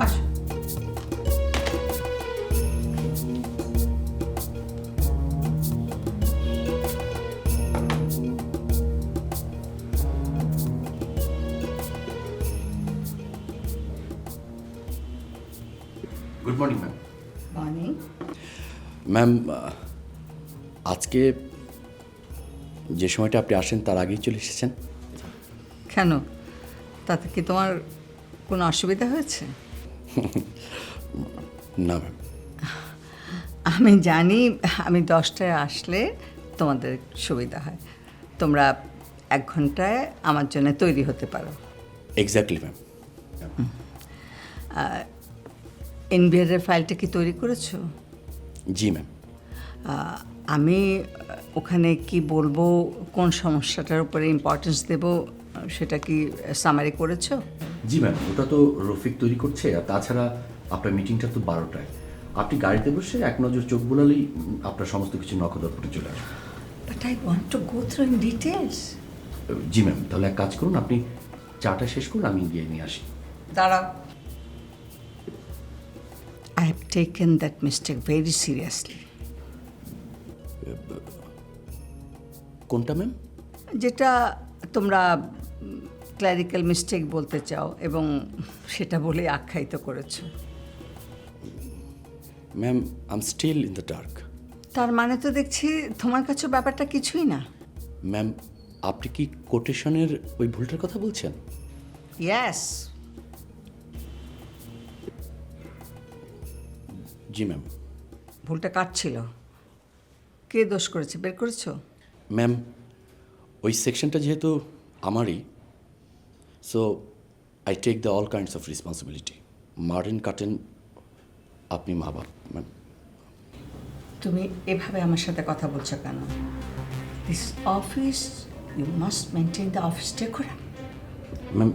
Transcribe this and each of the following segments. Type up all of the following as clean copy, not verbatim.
আসো। Good morning ma'am. Morning. Ma'am, আজকে যে সময়টা আপনি আসেন তার আগেই চলে এসেছেন। কেন, তাতে কি তোমার কোনো অসুবিধা হয়েছে? না ম্যাম। আমি জানি আমি 10টায় আসলে তোমাদের সুবিধা হয়, তোমরা 1 ঘন্টায় আমার জন্য তৈরি হতে পারো। Exactly ma'am. এনবিআরের ফাইলটা কি তৈরি করেছো? জি ম্যাম। আমি ওখানে কি বলবো, কোন সমস্যাটার উপরে ইম্পর্টেন্স দেব, সেটা কি সামারি করেছো? জি ম্যাম, ওটা তো রফিক তৈরি করছে। আর তাছাড়া আপনার মিটিংটা তো 12টায়। আপনি গাড়িতে বসে এক নজর চোখ বোলালেই আপনার সমস্ত কিছু নখদর্পণে চলে আসবে। But I want to go through in details. G ma'am, তাহলে এক কাজ করুন, আপনি চাটা শেষ করুন, আমি গিয়ে নিয়ে আসি। দাঁড়াও। I have taken that mistake very seriously. কোনটা ম্যাম? যেটা তোমরা ক্ল্যারিক্যাল মিস্টেক বলতে চাও এবং সেটা বলে আখ্যায়িত করেছো। Ma'am, I am still in the dark. তার মানে তো দেখছি তোমার কাছে ব্যাপারটা কিছুই না। ম্যাম, আপনি কি কোটেশনের ওই ভুলটার কথা বলছেন? ইয়েস। জি ম্যাম। ভুলটা কার ছিল? কে দোষ করেছে, বের করেছো? ম্যাম, ওই সেকশনটা যেহেতু আমারই, so I take the all kinds of responsibility. মার্টিন কাটেন আপনি মা বাপ ম্যাম। তুমি এভাবে আমার সাথে কথা বলছো কেন? This office, you must maintain the office decorum. Ma'am,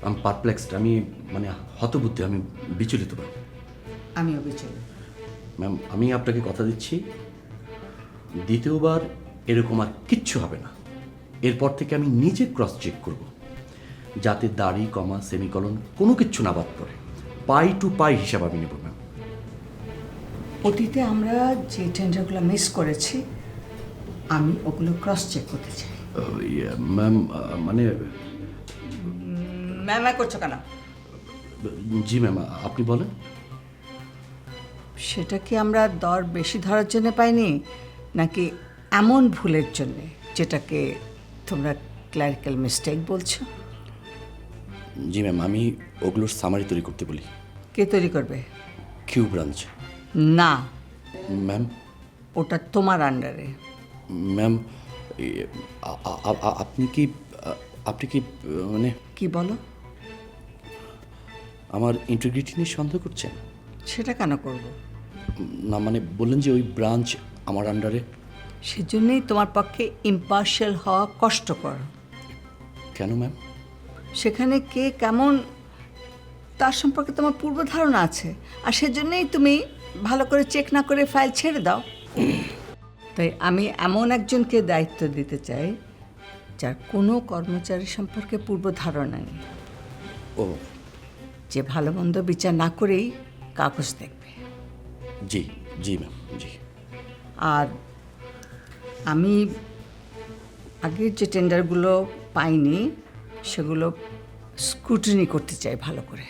আমি পারপ্লেক্সড, আমি মানে হতবুদ্ধি, আমি বিচলিত ম্যাম। আমিও বিচলিত। ম্যাম, আমি আপনাকে কথা দিচ্ছি, দ্বিতীয়বার এরকম আর কিচ্ছু হবে না। এরপর থেকে আমি নিজে ক্রস চেক করব, যাতে দাড়ি, কমা, সেমিকলন কোনো কিচ্ছু না বাদ পড়ে। পাই টু পাই হিসাব আমি নেব ম্যাম। অতীতে আমরা যে টেন্ডারগুলো মিস করেছি, আমি ওগুলো ক্রস চেক করতে চাই। ম্যাম, মানে ম্যামা করছো কেন? জি ম্যাম, আপনি বলেন। সেটা কি আমরা দর বেশি ধরার জন্য পাইনি, নাকি এমন ভুলের জন্য যেটাকে তোমরা ক্লারিক্যাল মিস্টেক বলছো? জি ম্যাম, আমি ওগুলোর সামারি তৈরি করতে বলি। কে তৈরি করবে? Q branch. না, ম্যাম। ওটা তোমার আন্ডারে। ম্যাম, আপনি কি মানে কি বলো? আমার ইন্টিগ্রিটি নিয়ে সন্দেহ করছেন? সেটা কেন করব? না মানে বললেন যে ওই ব্রাঞ্চ আমার আন্ডারে। সেজন্যই তোমার পক্ষে ইম্পার্শিয়াল হওয়া কষ্টকর। কেন ম্যাম? সেখানে কে কেমন তার সম্পর্কে তোমার পূর্ব ধারণা আছে, আর সেজন্যই তুমি ভালো করে চেক না করে ফাইল ছেড়ে দাও। তাই আমি এমন একজনকে দায়িত্ব দিতে চাই যার কোনো কর্মচারী সম্পর্কে পূর্ব ধারণা নেই, ও যে ভালো মন্দ বিচার না করেই কাগজ দেখবে। জি জি ম্যাম, জি। আর আমি আগের যে টেন্ডারগুলো পাইনি সেগুলো স্ক্রুটিনি করতে চাই ভালো করে।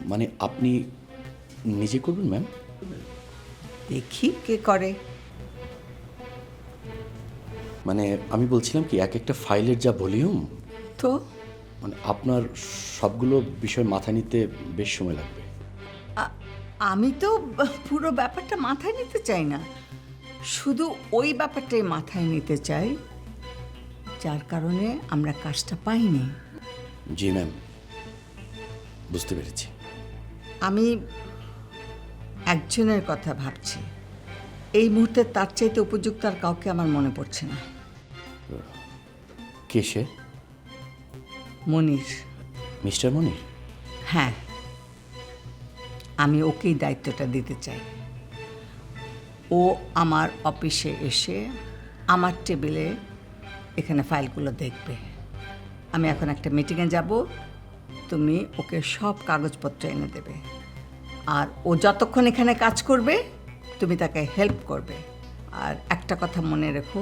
মানে আপনি নিজে করবেন ম্যাম? দেখি কে করে। মানে আমি বলছিলাম কি, এক একটা ফাইলের যা ভলিউম, তো মানে আপনার সবগুলো বিষয় মাথায় নিতে বেশ সময় লাগবে। আমি তো পুরো ব্যাপারটা মাথায় নিতে চাই না, শুধু ওই ব্যাপারটাই মাথায় নিতে চাই যার কারণে আমরা কাজটা পাইনি। জি ম্যাম, বুঝতে পেরেছি। আমি একজনের কথা ভাবছি, এই মুহূর্তে তার চাইতে উপযুক্ত আর কাউকে আমার মনে পড়ছে না। কে সে? মনির। মিস্টার মনির? হ্যাঁ, আমি ওকেই দায়িত্বটা দিতে চাই। ও আমার অফিসে এসে আমার টেবিলে এখানে ফাইলগুলো দেখবে। আমি এখন একটা মিটিংয়ে যাব, তুমি ওকে সব কাগজপত্র এনে দেবে, আর ও যতক্ষণ এখানে কাজ করবে তুমি তাকে হেল্প করবে। আর একটা কথা মনে রেখো,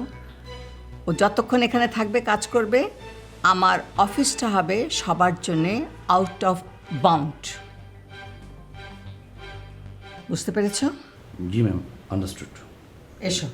ও যতক্ষণ এখানে থাকবে কাজ করবে, আমার অফিসটা হবে সবার জন্যে আউট অফ বাউন্ড। বুঝতে পেরেছ? জি ম্যাম, আন্ডারস্টুড। এসো।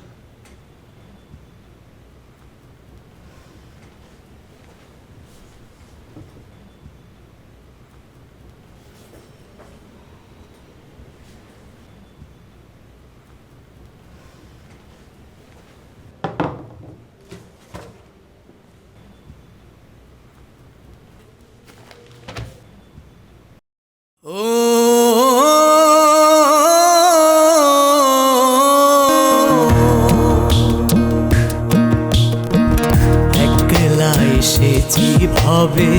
একলা এসেছি ভাবে,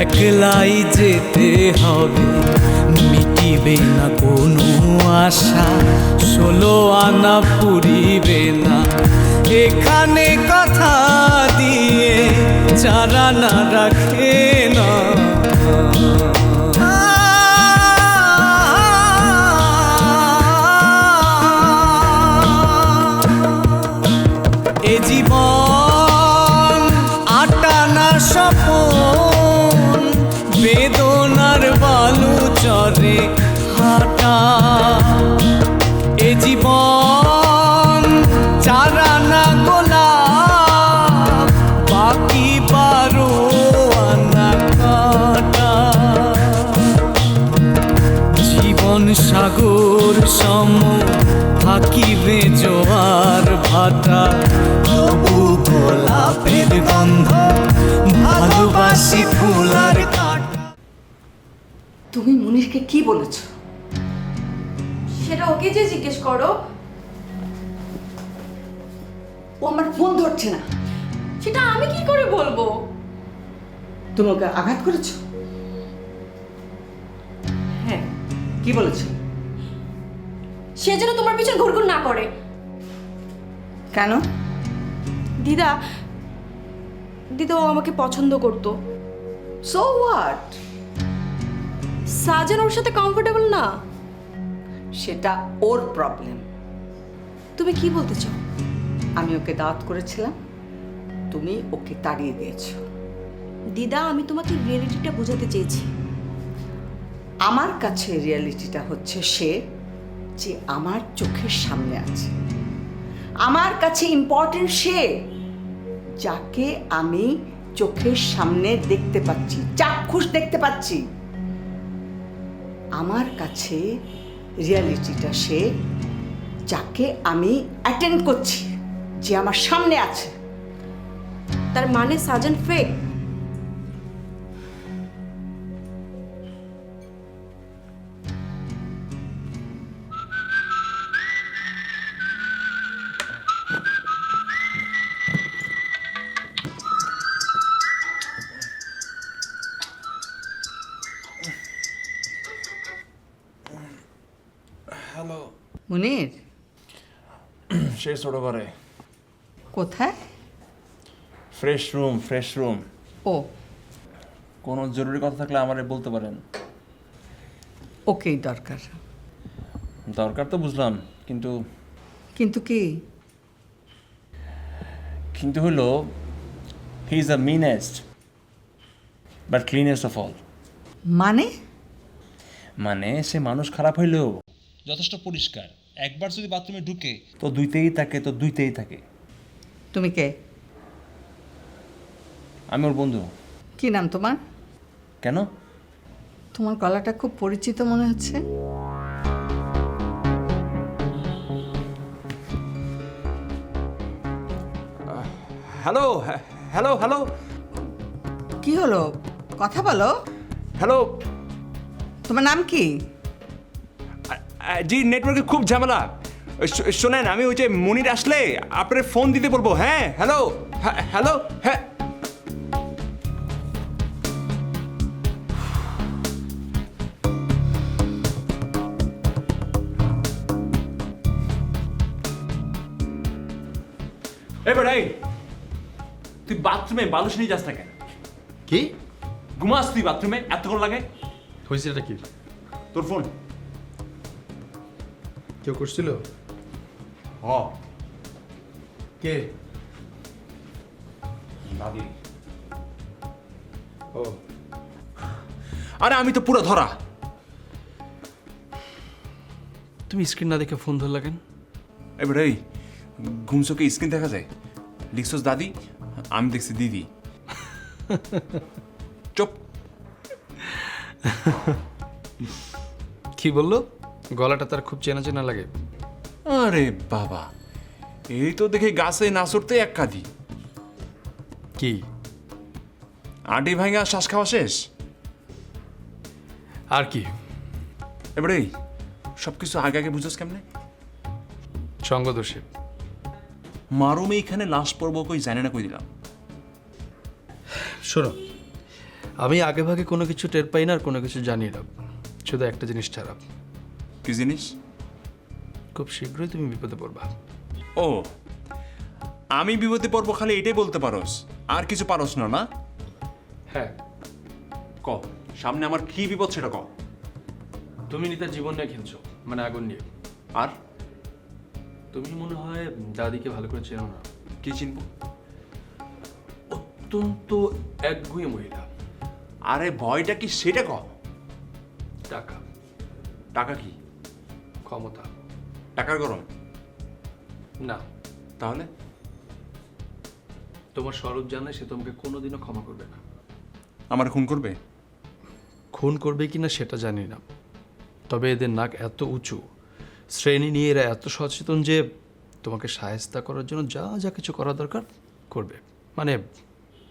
একলাই যেতে হবে, মিটিবে না কোনো আশা, 16 আনা পুরিবে না। এখানে কথা দিয়ে যারা না রাখে না, এ জীবন আটানা স্বপন, বেদনার বালু চরে হাঁটা। এ জীবন চারানা গোলাপ, বাকি 12 আনা কাটা। জীবন সাগর সম থাকিবে জোয়ার ভাটা, তবু গোলাপের গন্ধ ভালোবাসি ফুলার কাটা। তুমি মুনিরকে কি বলেছো? সেটা ওকে যে জিজ্ঞেস করো। ও আমার ফোন ধরছে না। সেটা আমি কি করে বলবো? তুমি ওকে আঘাত করেছো? হ্যাঁ, কি বলেছো? সে যেন তোমার পিছনে ঘুরঘুর না করে। কেন? দিদা দিদা ও আমাকে পছন্দ করতো। So what? সাজান ওর সাথে কমফোর্টেবল না। সেটা ওর প্রবলেম। তুমি কি বলতে চাও? আমি ওকে দাওয়াত করেছিলাম, তুমি ওকে তাড়িয়ে দিয়েছো। দিদা, আমি তোমাকে রিয়েলিটিটা বোঝাতে চেয়েছি। আমার কাছে রিয়েলিটিটা হচ্ছে সে যে আমার চোখের সামনে আছে। আমার কাছে ইম্পর্টেন্ট সে যাকে আমি চোখের সামনে দেখতে পাচ্ছি, চাক্ষুষ দেখতে পাচ্ছি। আমার কাছে রিয়েলিটিটা সে যাকে আমি অ্যাটেন্ড করছি, যে আমার সামনে আছে। তার মানে সাজান ফেক? হ্যালো। মুনির সে ছোট করে কোথায়? Fresh room. ও, কোনো জরুরি কথা থাকলে আমারে বলতে পারেন। ওকেই দরকার। দরকার তো বুঝলাম, কিন্তু কিন্তু কি? কিন্তু হলো he is the meanest but cleanest of all. মানে? মানে সে মানুষ খারাপ হইলেও যথেষ্ট পরিষ্কার। একবার যদি বাথরুমে ঢুকে তো দুইতেই থাকে। তুমি কে? আমি ওর বন্ধু। কি নাম তোমার? কেন? তোমার গলাটা খুব পরিচিত মনে হচ্ছে। হ্যালো হ্যালো হ্যালো কি হলো? কথা বলো। হ্যালো। তোমার নাম কি? জি, নেটওয়ার্কে খুব ঝামেলা। শোনেন, আমি ওই যে মনির আসলে আপনার ফোন দিতে বলবো। হ্যাঁ, হ্যালো হ্যালো। হ্যাঁ, এবার তুই বাথরুমে বালুস নিয়ে যাস না কেন? কি? ঘুমাস তুই বাথরুমে এতক্ষণ লাগে? হয়েছে এটা কি? তোর ফোন? কেউ করছিল? হ কে? দাদি। ও আরে আমি তো পুরো ধরা। তুমি স্ক্রিন না দেখে ফোন ধরলা কেন? এবারে এই ঘুম চোখে স্ক্রিন দেখা যায়? লিখছস দাদি, আমি দেখছি দিদি। চুপ। কি বললো? গলাটা তার খুব চেনা চেনা লাগে। আরে বাবা, এই তো দেখে গাছে না চড়তে এক কাঁদি। কি? আডি ভাঙা শ্বাস খাওয়া শেষ? আর কি? এবারে এই সব কিছু আগে আগে বুঝোস কেমনে? সঙ্গদোষে। মারুম এইখানে লাশ পড়ব কই জানে না কই দিলাম। শোনো, আমি আগে ভাগে কোনো কিছু টের পাই না আর কোনো কিছু জানি না, শুধু একটা জিনিস ছাড়া। কি জিনিস? খুব শীঘ্রই তুমি বিপদে পড়বা। ও, আমি বিপদে পড়বো খালি এটাই বলতে পারোস, আর কিছু পারোস না? না হ্যাঁ, ক, সামনে আমার কি বিপদ সেটা ক। তুমি নিতার জীবন নিয়ে খেলছো, মানে আগুন নিয়ে। আর তুমি মনে হয় দাদিকে ভালো করে চেনো না। কি চিনবো? অত্যন্ত একগুঁয়ে মহিলা। আরে ভয়টা কি সেটা ক। টাকা, টাকা কি? ক্ষমতা। টাকার গরম? না, তাহলে তোমার স্বরূপ জানে সে তোমাকে কোনোদিনও ক্ষমা করবে না। আমার খুন করবে? খুন করবে কিনা সেটা জানি না, তবে এদের নাক এত উঁচু, শ্রেণী নিয়ে এরা এত সচেতন যে তোমাকে সাহায্য করার জন্য যা যা কিছু করা দরকার করবে, মানে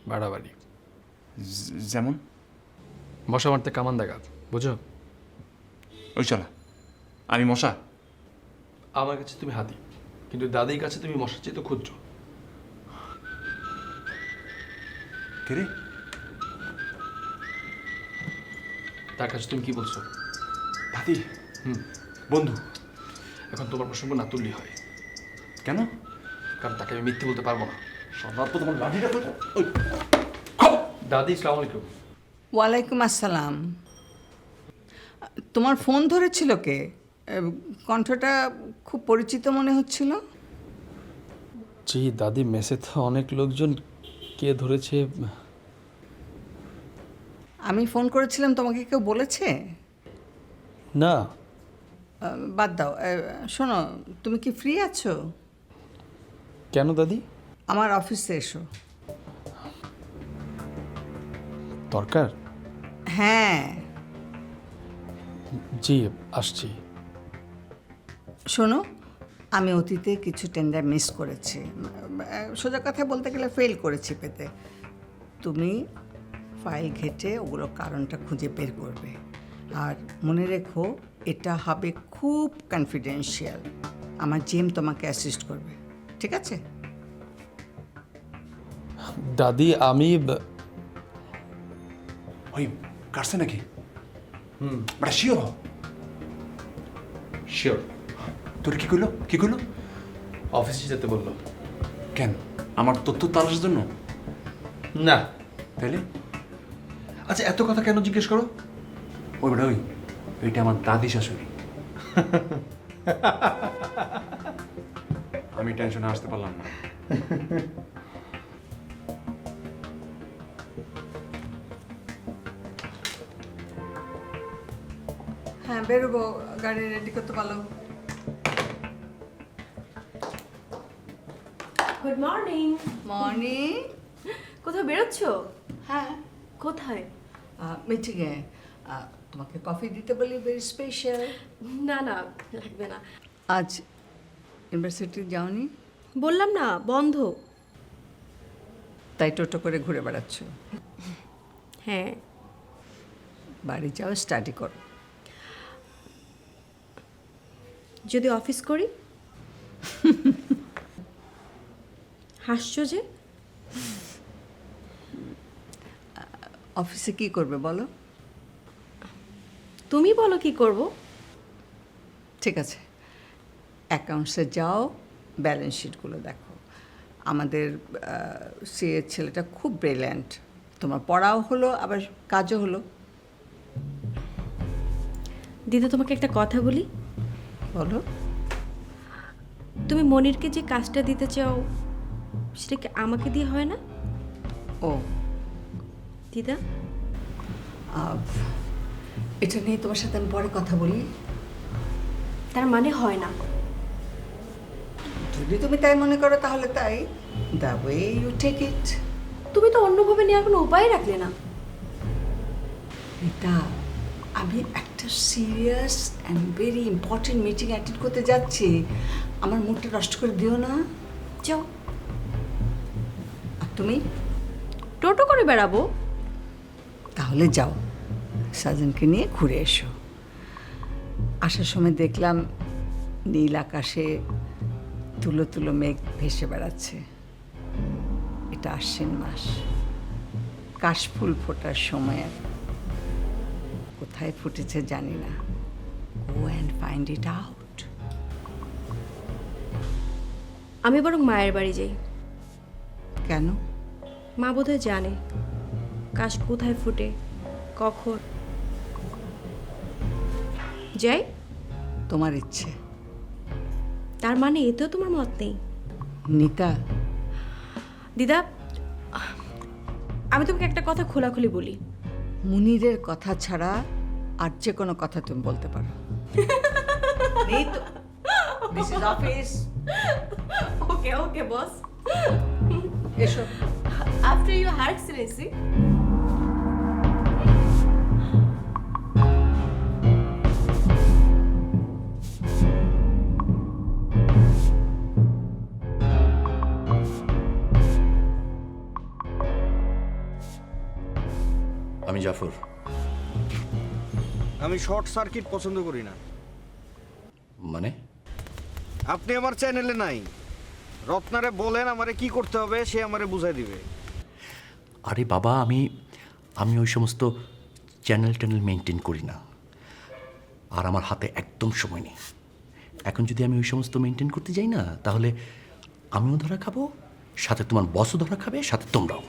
বাড়াবাড়ি। যেমন? মশা মারতে কামান দেখা, বুঝো? ওই চলা, আমি মশা? আমার কাছে তুমি হাতি, কিন্তু দাদির কাছে তুমি মশার চেয়ে তো ক্ষুদ্র। কে রে? তার কাছে তুমি কি বলছো? দাদি? বন্ধু? এখন তোমার প্রসঙ্গ না তুললেই হয়, কেন? কারণ তাকে আমি মিথ্যে বলতে পারবো না। সবার তো তোমার লাঠিটা তো। দাদি, আসসালামু আলাইকুম। ওয়ালাইকুম আসসালাম। তোমার ফোন ধরেছিল কে? কণ্ঠটা খুব পরিচিত মনে হচ্ছিল। জি দাদি, মেসে তো অনেক লোকজন, কে ধরেছে? আমি ফোন করেছিলাম, তোমাকে কেউ বলেছে? না। বাদ দাও। শোনো, তুমি কি ফ্রি আছো? কেন দাদি? আমার অফিসে এসো। দরকার? হ্যাঁ। জি, আসছি। শোনো, আমি অতীতে কিছু টেন্ডার মিস করেছি, সোজা কথা বলতে গেলে ফেল করেছি পেতে। তুমি ফাইল ঘেটে ওগুলো কারণটা খুঁজে বের করবে, আর মনে রেখো এটা হবে খুব কনফিডেন্সিয়াল। আমার জিম তোমাকে অ্যাসিস্ট করবে, ঠিক আছে? দাদি, আমি ওই কাটছে নাকি? বাট শিওর হ। শিওর। তোর কি করলো? কি করলো? অফিসে যেতে বললো। কেন? আমার তথ্য তালাশের জন্য? না। তাহলে? আচ্ছা, এত কথা কেন জিজ্ঞেস করো? ওই বেটা, ওই এইটা আমার দাদি শাশুড়ি। আমি টেনশনে আসতে পারলাম না। হ্যাঁ, বেরোবো, গাড়ি রেডি করতে পারলো। Good morning. মর্নিং। কোথাও বেরোচ্ছ? হ্যাঁ, কোথায়? মিটিংয়ে। তোমাকে কফি দিতে বলি, ভেরি স্পেশাল। না না, লাগবে না। আজ ইউনিভার্সিটি যাওনি? বললাম না, বন্ধ। তাই টোটো করে ঘুরে বেড়াচ্ছ? হ্যাঁ। বাড়ি যাও, স্টাডি করো। যদি অফিস করি? হাসছো যে? অফিসে কি করবে বলো? তুমি বলো কি করব? ঠিক আছে, অ্যাকাউন্টসে যাও, ব্যালেন্স শিটগুলো দেখো। আমাদের সিএর ছেলেটা খুব ব্রিলিয়ান্ট, তোমার পড়াও হলো, আবার কাজও হলো। দিদা, তোমাকে একটা কথা বলি। বলো। তুমি মনিরকে যে কাজটা দিতে চাও সেটা কি আমাকে দিয়ে হয় না ও, দিদা? এটা নিয়ে তোমার সাথে আমি পরে কথা বলি। তার মানে হয় না। যদি তুমি তাই মনে করো তাহলে তাই, the way you take it. তুমি তো অন্যভাবে নেওয়ার কোনো উপায় রাখলে না। রিতা, আমি একটা serious and very important meeting attend করতে যাচ্ছি, আমার মুডটা নষ্ট করে দিও না। যাও। আর তুমি? টোটো করে বেড়াবো? তাহলে যাও, সাজনকে নিয়ে ঘুরে এসো। আসার সময় দেখলাম নীল আকাশে তুলো তুলো মেঘ ভেসে বেড়াচ্ছে। এটা আশ্বিন মাস, কাশফুল ফোটার সময়। কোথায় ফুটেছে জানি না। Go and find it out. আমি বরং মায়ের বাড়ি যাই। কেন? মা বোধহয় জানে কাশ কোথায় ফুটে, কখন। যাই? তোমার ইচ্ছে। তার মানে এতেও তোমার মত নেই? নিতা, দিদা, আমি তোমাকে একটা কথা খোলাখুলি বলি। মুনিরের কথা ছাড়া আর যে কোনো কথা তুমি বলতে পারো। This is office. Okay okay boss. এসো। After you her excellency. আমি জাফর। আমি শর্ট সার্কিট পছন্দ করি না। মানে? আপনি আমার চ্যানেলে নাই। রত্নারে বলেন আমারে কি করতে হবে, সে আমারে বুঝাই দিবে। আরে বাবা, আমি ওই সমস্ত চ্যানেল মেনটেন করি না, আর আমার হাতে একদম সময় নেই। এখন যদি আমি ওই সমস্ত মেনটেন করতে যাই না, তাহলে আমিও ধরা খাবো, সাথে তোমার বসও ধরা খাবে, সাথে তোমরাও।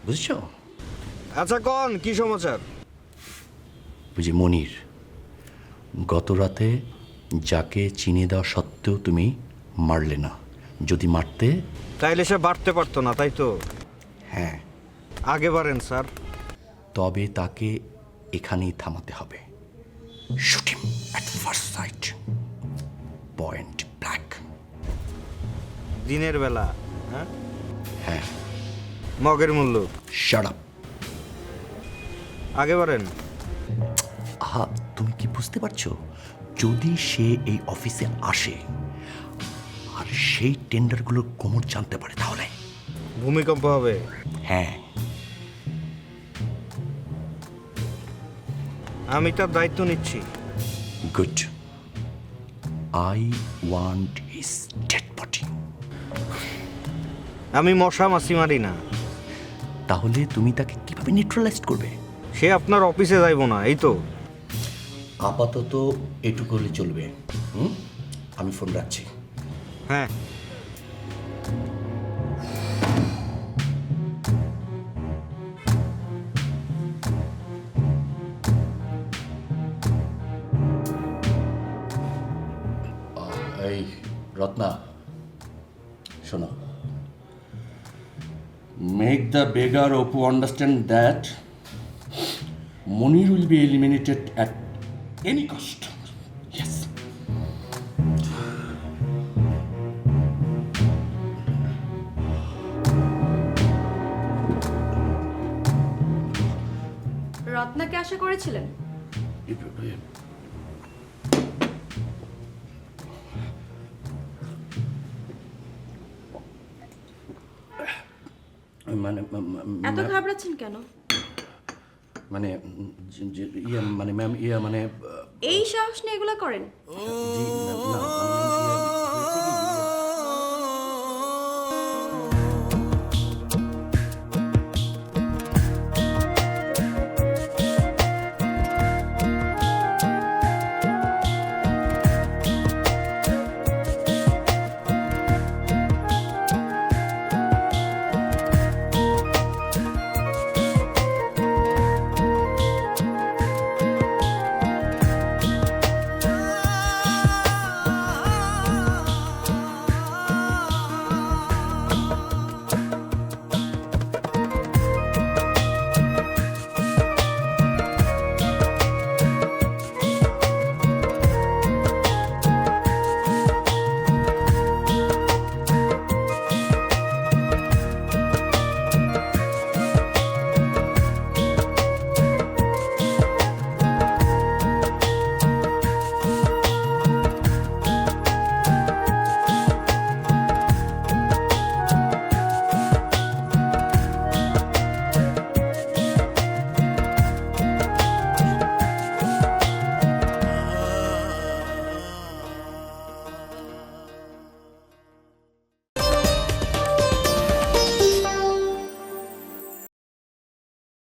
বুঝছো? আচ্ছা কন, কি সমাচার? বুঝি মনির গত রাতে যাকে চিনে দেওয়া সত্ত্বেও তুমি মারলে না। যদি মারতে, তাইলে সে বাড়তে পারতো না, তাই তো? হ্যাঁ, আগে বাড়েন স্যার। তবে তাকে এখানেই থামাতে হবে। Shoot him at first sight, point black. দিনের বেলা? হ্যাঁ হ্যাঁ। মগের মূল্য। Shut up. আগে বাড়েন। আহা, তুমি কি বুঝতে পারছো? যদি সে এই অফিসে আসে আর সেই টেন্ডারগুলোর কোমর জানতে পারে, তাহলে ভূমিকম্প হবে। হ্যাঁ, আমি তার দায়িত্ব নিচ্ছি। Good. I want his dead body. আমি মশা মাছি মারি না। তাহলে তুমি তাকে কিভাবে নিউট্রালাইজ করবে? সে আপনার অফিসে যাইব না, এই তো। আপাতত এটুকু হলে চলবে। আমি ফোন রাখছি। হ্যাঁ। এই রত্না, শোনো, make the বেগার Apu understand that Munir will be eliminated at any cost. Yes. রত্নাকে আশা করেছিলেন? মানে এত ঘাবড়াচ্ছেন কেন? মানে ইয়ে মানে ম্যাম, ইয়ে মানে এই সাহস নিয়ে এগুলো করেন? জি না,